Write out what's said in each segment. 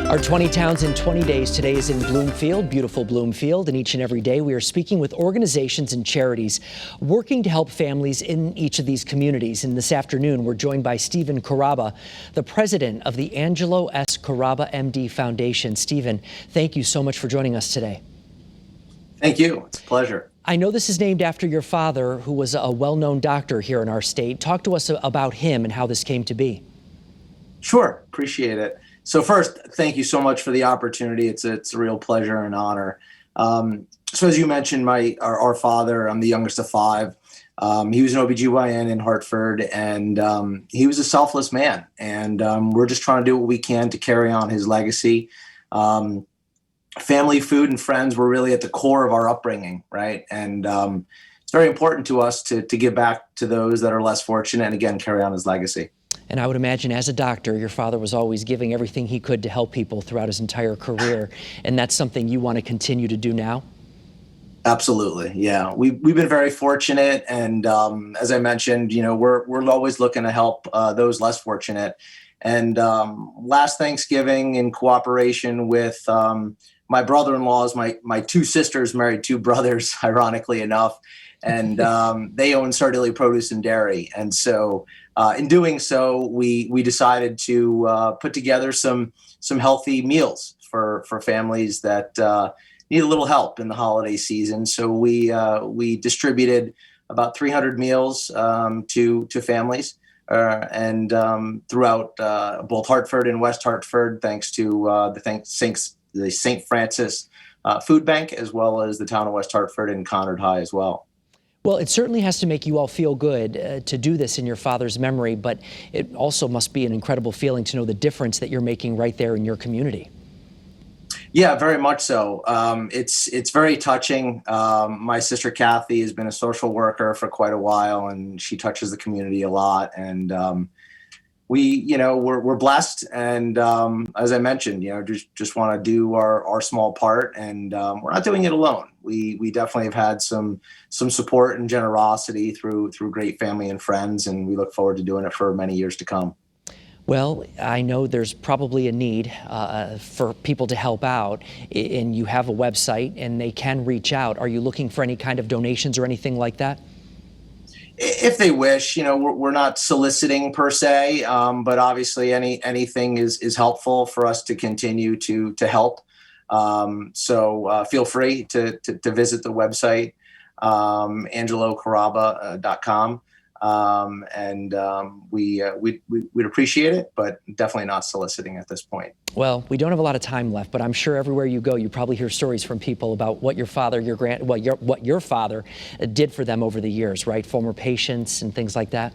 Our 20 Towns in 20 Days today is in Bloomfield, beautiful Bloomfield, and each and every day we are speaking with organizations and charities working to help families in each of these communities. And this afternoon, we're joined by Stephen Caraba, the president of the Angelo S. Caraba MD Foundation. Stephen, thank you so much for joining us today. Thank you. It's a pleasure. I know this is named after your father, who was a well-known doctor here in our state. Talk to us about him and how this came to be. Sure. Appreciate it. So first, thank you so much for the opportunity. It's a real pleasure and honor. So as you mentioned, our father, I'm the youngest of five. He was an OBGYN in Hartford, and he was a selfless man. And we're just trying to do what we can to carry on his legacy. Family, food, and friends were really at the core of our upbringing, right? And it's very important to us to give back to those that are less fortunate and, again, carry on his legacy. And I would imagine as a doctor, your father was always giving everything he could to help people throughout his entire career. And that's something you want to continue to do now? Absolutely. Yeah. We've been very fortunate. And as I mentioned, we're always looking to help those less fortunate. And last Thanksgiving, in cooperation with my brother-in-laws, my two sisters married two brothers, ironically enough, and they own Sardilia Produce and Dairy. And so in doing so, we decided to put together some healthy meals for families that need a little help in the holiday season. So we distributed about 300 meals to families and throughout both Hartford and West Hartford, thanks to the St. Francis Food Bank, as well as the town of West Hartford and Conard High as well. Well, it certainly has to make you all feel good to do this in your father's memory, but it also must be an incredible feeling to know the difference that you're making right there in your community. Yeah, very much so. It's very touching. My sister Kathy has been a social worker for quite a while, and she touches the community a lot. And we're blessed, and as I mentioned, just want to do our small part, and we're not doing it alone. We definitely have had some support and generosity through great family and friends, and we look forward to doing it for many years to come. Well, I know there's probably a need for people to help out, and you have a website, and they can reach out. Are you looking for any kind of donations or anything like that? If they wish, we're not soliciting per se, but obviously anything is helpful for us to continue to help. So feel free to visit the website, angelocaraba.com. We'd appreciate it, but definitely not soliciting at this point. Well, we don't have a lot of time left, but I'm sure everywhere you go, you probably hear stories from people about what your father, what your father did for them over the years, right? Former patients and things like that.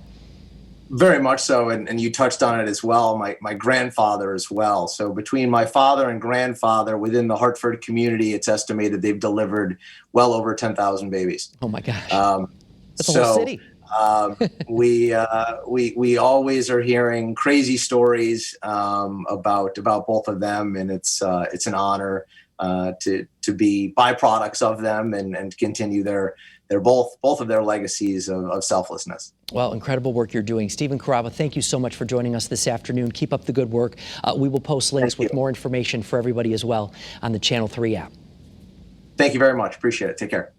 Very much so, and you touched on it as well. My grandfather as well. So between my father and grandfather, within the Hartford community, it's estimated they've delivered well over 10,000 babies. Oh my gosh, that's a whole city. We always are hearing crazy stories about both of them, and it's an honor to be byproducts of them and continue their both of their legacies of selflessness. Well, incredible work you're doing. Stephen Caraba, thank you so much for joining us this afternoon. Keep up the good work. We will post links with more information for everybody as well on the Channel 3 app. Thank you very much. Appreciate it. Take care.